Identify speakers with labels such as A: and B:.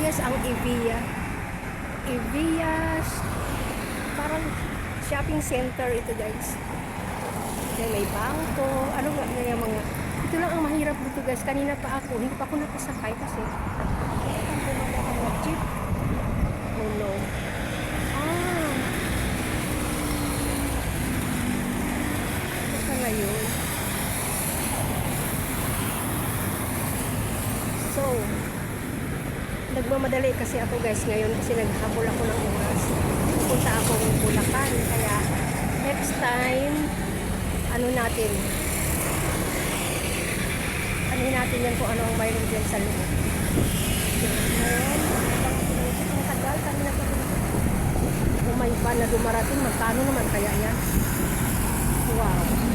A: guys ang Evia. Evia's parang shopping center ito guys. Yan may bangko. Ano nga yung mga... Ito lang ang mahirap dito guys. Kanina pa ako. Hindi pa ako nakasakay kasi ang bumaba ang jeep. Oh no. Ah. Ito na yun. So, nagmamadali kasi ako guys ngayon kasi naghabol ako ng oras. Punta akong Bulacan. Kaya, next time, ano natin yan kung ano ang mayroon dyan sa loob. Ngayon, ang tagal, kanina pa kung may van na dumarating, magkano naman kaya yan? Wow.